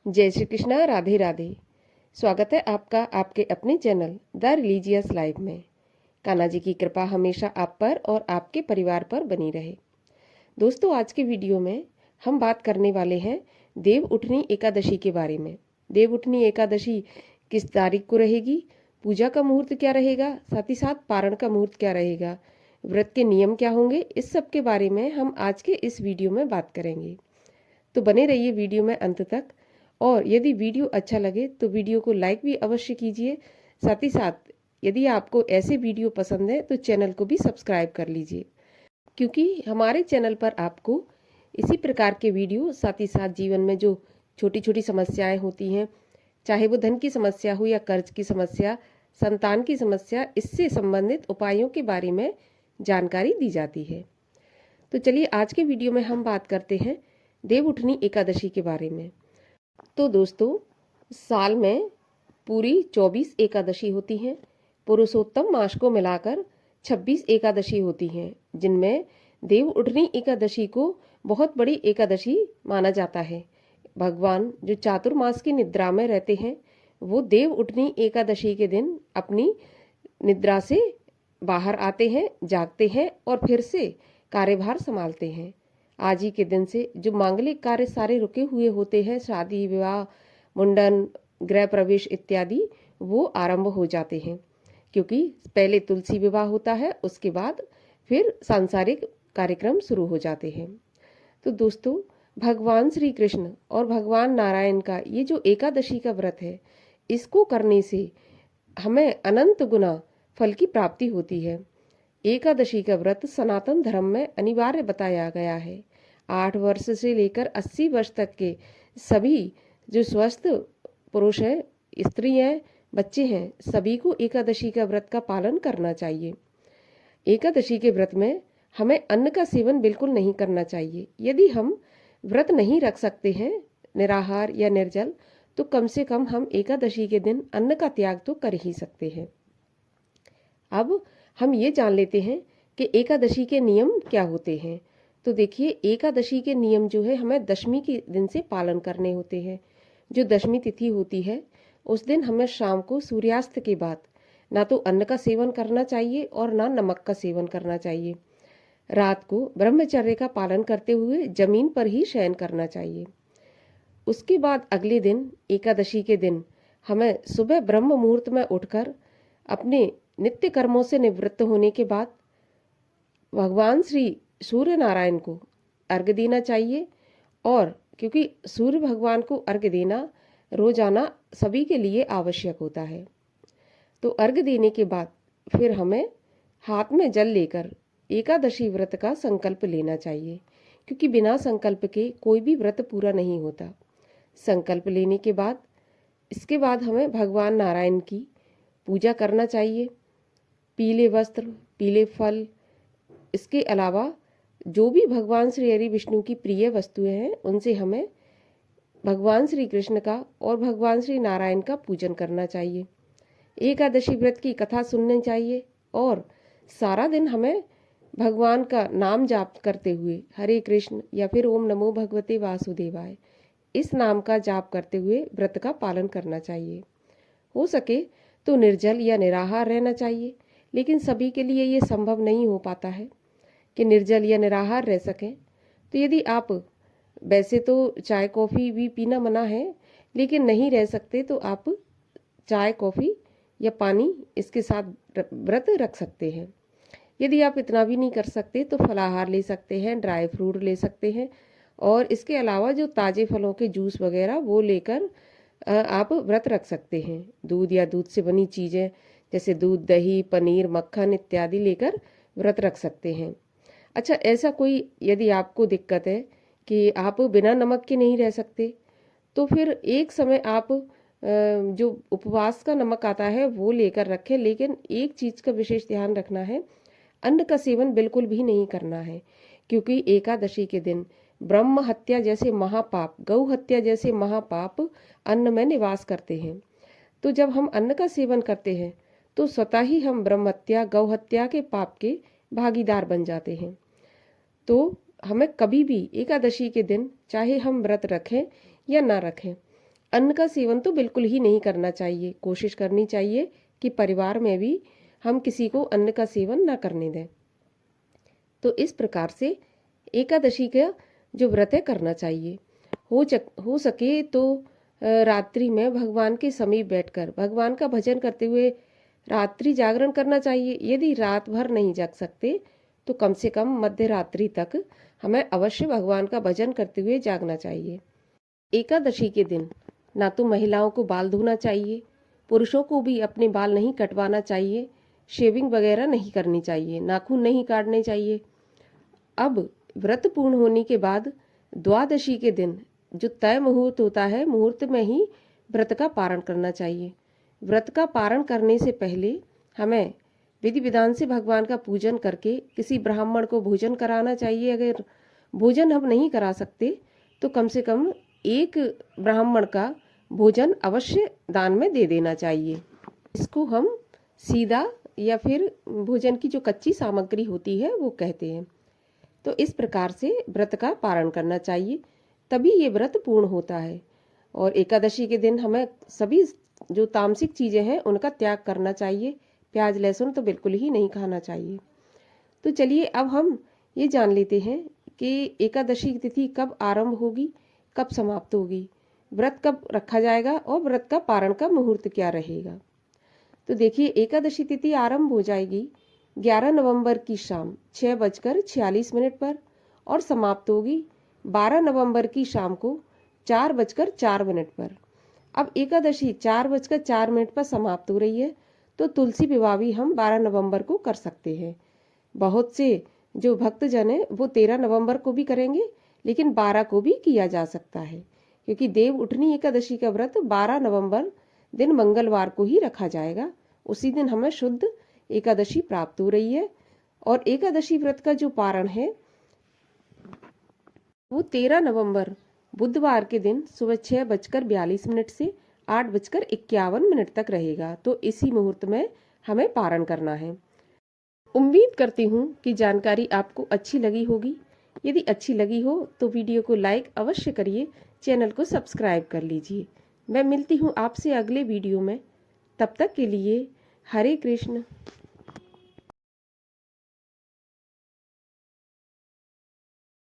जय श्री कृष्णा। राधे राधे। स्वागत है आपका आपके अपने चैनल द रिलीजियस लाइफ में। कान्हा जी की कृपा हमेशा आप पर और आपके परिवार पर बनी रहे। दोस्तों, आज के वीडियो में हम बात करने वाले हैं देव उठनी एकादशी के बारे में। देव उठनी एकादशी किस तारीख को रहेगी, पूजा का मुहूर्त क्या रहेगा, साथ ही साथ पारण का मुहूर्त क्या रहेगा, व्रत के नियम क्या होंगे, इस सब के बारे में हम आज के इस वीडियो में बात करेंगे। तो बने रहिए वीडियो में अंत तक। और यदि वीडियो अच्छा लगे तो वीडियो को लाइक भी अवश्य कीजिए। साथ ही साथ यदि आपको ऐसे वीडियो पसंद है तो चैनल को भी सब्सक्राइब कर लीजिए, क्योंकि हमारे चैनल पर आपको इसी प्रकार के वीडियो, साथ ही साथ जीवन में जो छोटी छोटी समस्याएं होती हैं, चाहे वो धन की समस्या हो या कर्ज की समस्या, संतान की समस्या, इससे संबंधित उपायों के बारे में जानकारी दी जाती है। तो चलिए आज के वीडियो में हम बात करते हैं देव उठनी एकादशी के बारे में। तो दोस्तों, साल में पूरी 24 एकादशी होती हैं। पुरुषोत्तम मास को मिलाकर 26 एकादशी होती हैं, जिनमें देव उठनी एकादशी को बहुत बड़ी एकादशी माना जाता है। भगवान जो चातुर्मास की निद्रा में रहते हैं, वो देव उठनी एकादशी के दिन अपनी निद्रा से बाहर आते हैं, जागते हैं और फिर से कार्यभार संभालते हैं। आज ही के दिन से जो मांगलिक कार्य सारे रुके हुए होते हैं, शादी विवाह, मुंडन, गृह प्रवेश इत्यादि, वो आरंभ हो जाते हैं। क्योंकि पहले तुलसी विवाह होता है, उसके बाद फिर सांसारिक कार्यक्रम शुरू हो जाते हैं। तो दोस्तों, भगवान श्री कृष्ण और भगवान नारायण का ये जो एकादशी का व्रत है, इसको करने से हमें अनंत गुना फल की प्राप्ति होती है। एकादशी का व्रत सनातन धर्म में अनिवार्य बताया गया है। 8 वर्ष से लेकर 80 वर्ष तक के सभी जो स्वस्थ पुरुष हैं, स्त्री हैं, बच्चे हैं, सभी को एकादशी का व्रत का पालन करना चाहिए। एकादशी के व्रत में हमें अन्न का सेवन बिल्कुल नहीं करना चाहिए। यदि हम व्रत नहीं रख सकते हैं, निराहार या निर्जल, तो कम से कम हम एकादशी के दिन अन्न का त्याग तो कर ही सकते हैं। अब हम ये जान लेते हैं कि एकादशी के नियम क्या होते हैं। तो देखिए, एकादशी के नियम जो है हमें दशमी के दिन से पालन करने होते हैं। जो दशमी तिथि होती है, उस दिन हमें शाम को सूर्यास्त के बाद ना तो अन्न का सेवन करना चाहिए और ना नमक का सेवन करना चाहिए। रात को ब्रह्मचर्य का पालन करते हुए जमीन पर ही शयन करना चाहिए। उसके बाद अगले दिन, एकादशी के दिन, हमें सुबह ब्रह्म मुहूर्त में उठकर अपने नित्य कर्मों से निवृत्त होने के बाद भगवान श्री सूर्य नारायण को अर्घ्य देना चाहिए। और क्योंकि सूर्य भगवान को अर्घ्य देना रोजाना सभी के लिए आवश्यक होता है, तो अर्घ्य देने के बाद फिर हमें हाथ में जल लेकर एकादशी व्रत का संकल्प लेना चाहिए, क्योंकि बिना संकल्प के कोई भी व्रत पूरा नहीं होता। संकल्प लेने के बाद इसके बाद हमें भगवान नारायण की पूजा करना चाहिए। पीले वस्त्र, पीले फल, इसके अलावा जो भी भगवान श्री हरि विष्णु की प्रिय वस्तुएं हैं, उनसे हमें भगवान श्री कृष्ण का और भगवान श्री नारायण का पूजन करना चाहिए। एकादशी व्रत की कथा सुननी चाहिए और सारा दिन हमें भगवान का नाम जाप करते हुए हरे कृष्ण या फिर ओम नमो भगवते वासुदेवाय, इस नाम का जाप करते हुए व्रत का पालन करना चाहिए। हो सके तो निर्जल या निराहार रहना चाहिए, लेकिन सभी के लिए ये संभव नहीं हो पाता है कि निर्जल या निराहार रह सकें। तो यदि आप, वैसे तो चाय कॉफ़ी भी पीना मना है, लेकिन नहीं रह सकते तो आप चाय कॉफ़ी या पानी इसके साथ व्रत रख सकते हैं। यदि आप इतना भी नहीं कर सकते तो फलाहार ले सकते हैं, ड्राई फ्रूट ले सकते हैं, और इसके अलावा जो ताज़े फलों के जूस वगैरह वो लेकर आप व्रत रख सकते हैं। दूध या दूध से बनी चीज़ें जैसे दूध, दही, पनीर, मक्खन इत्यादि लेकर व्रत रख सकते हैं। अच्छा, ऐसा कोई यदि आपको दिक्कत है कि आप बिना नमक के नहीं रह सकते, तो फिर एक समय आप जो उपवास का नमक आता है वो लेकर रखें, लेकिन एक चीज़ का विशेष ध्यान रखना है, अन्न का सेवन बिल्कुल भी नहीं करना है। क्योंकि एकादशी के दिन ब्रह्म हत्या जैसे महापाप, गौ हत्या जैसे महापाप अन्न में निवास करते हैं। तो जब हम अन्न का सेवन करते हैं तो स्वतः ही हम ब्रह्म हत्या, गौ हत्या के पाप के भागीदार बन जाते हैं। तो हमें कभी भी एकादशी के दिन, चाहे हम व्रत रखें या ना रखें, अन्न का सेवन तो बिल्कुल ही नहीं करना चाहिए। कोशिश करनी चाहिए कि परिवार में भी हम किसी को अन्न का सेवन न करने दें। तो इस प्रकार से एकादशी का जो व्रत है करना चाहिए। हो सके तो रात्रि में भगवान के समीप बैठकर भगवान का भजन करते हुए रात्रि जागरण करना चाहिए। यदि रात भर नहीं जाग सकते तो कम से कम मध्य रात्रि तक हमें अवश्य भगवान का भजन करते हुए जागना चाहिए। एकादशी के दिन ना तो महिलाओं को बाल धोना चाहिए, पुरुषों को भी अपने बाल नहीं कटवाना चाहिए, शेविंग वगैरह नहीं करनी चाहिए, नाखून नहीं काटने चाहिए। अब व्रत पूर्ण होने के बाद द्वादशी के दिन जो तय मुहूर्त होता है, मुहूर्त में ही व्रत का पारण करना चाहिए। व्रत का पारण करने से पहले हमें विधि विधान से भगवान का पूजन करके किसी ब्राह्मण को भोजन कराना चाहिए। अगर भोजन हम नहीं करा सकते तो कम से कम एक ब्राह्मण का भोजन अवश्य दान में दे देना चाहिए। इसको हम सीधा या फिर भोजन की जो कच्ची सामग्री होती है वो कहते हैं। तो इस प्रकार से व्रत का पारण करना चाहिए, तभी ये व्रत पूर्ण होता है। और एकादशी के दिन हमें सभी जो तामसिक चीज़ें हैं उनका त्याग करना चाहिए। प्याज लहसुन तो बिल्कुल ही नहीं खाना चाहिए। तो चलिए अब हम ये जान लेते हैं कि एकादशी की तिथि कब आरंभ होगी, कब समाप्त होगी, व्रत कब रखा जाएगा और व्रत का पारण का मुहूर्त क्या रहेगा। तो देखिए, एकादशी तिथि आरंभ हो जाएगी 11 नवंबर की शाम 6:46 पर और समाप्त होगी 12 नवंबर की शाम को 4:04 पर। अब एकादशी 4:04 पर समाप्त हो रही है, तो तुलसी विवाह भी हम 12 नवंबर को कर सकते हैं। बहुत से जो भक्तजन हैं वो 13 नवंबर को भी करेंगे, लेकिन 12 को भी किया जा सकता है, क्योंकि देव उठनी एकादशी का व्रत 12 नवंबर दिन मंगलवार को ही रखा जाएगा। उसी दिन हमें शुद्ध एकादशी प्राप्त हो रही है। और एकादशी व्रत का जो पारण है वो 13 नवंबर बुधवार के दिन सुबह 6:42 से 8:51 तक रहेगा। तो इसी मुहूर्त में हमें पारण करना है। उम्मीद करती हूँ कि जानकारी आपको अच्छी लगी होगी। यदि अच्छी लगी हो तो वीडियो को लाइक अवश्य करिए, चैनल को सब्सक्राइब कर लीजिए। मैं मिलती हूँ आपसे अगले वीडियो में। तब तक के लिए हरे कृष्ण।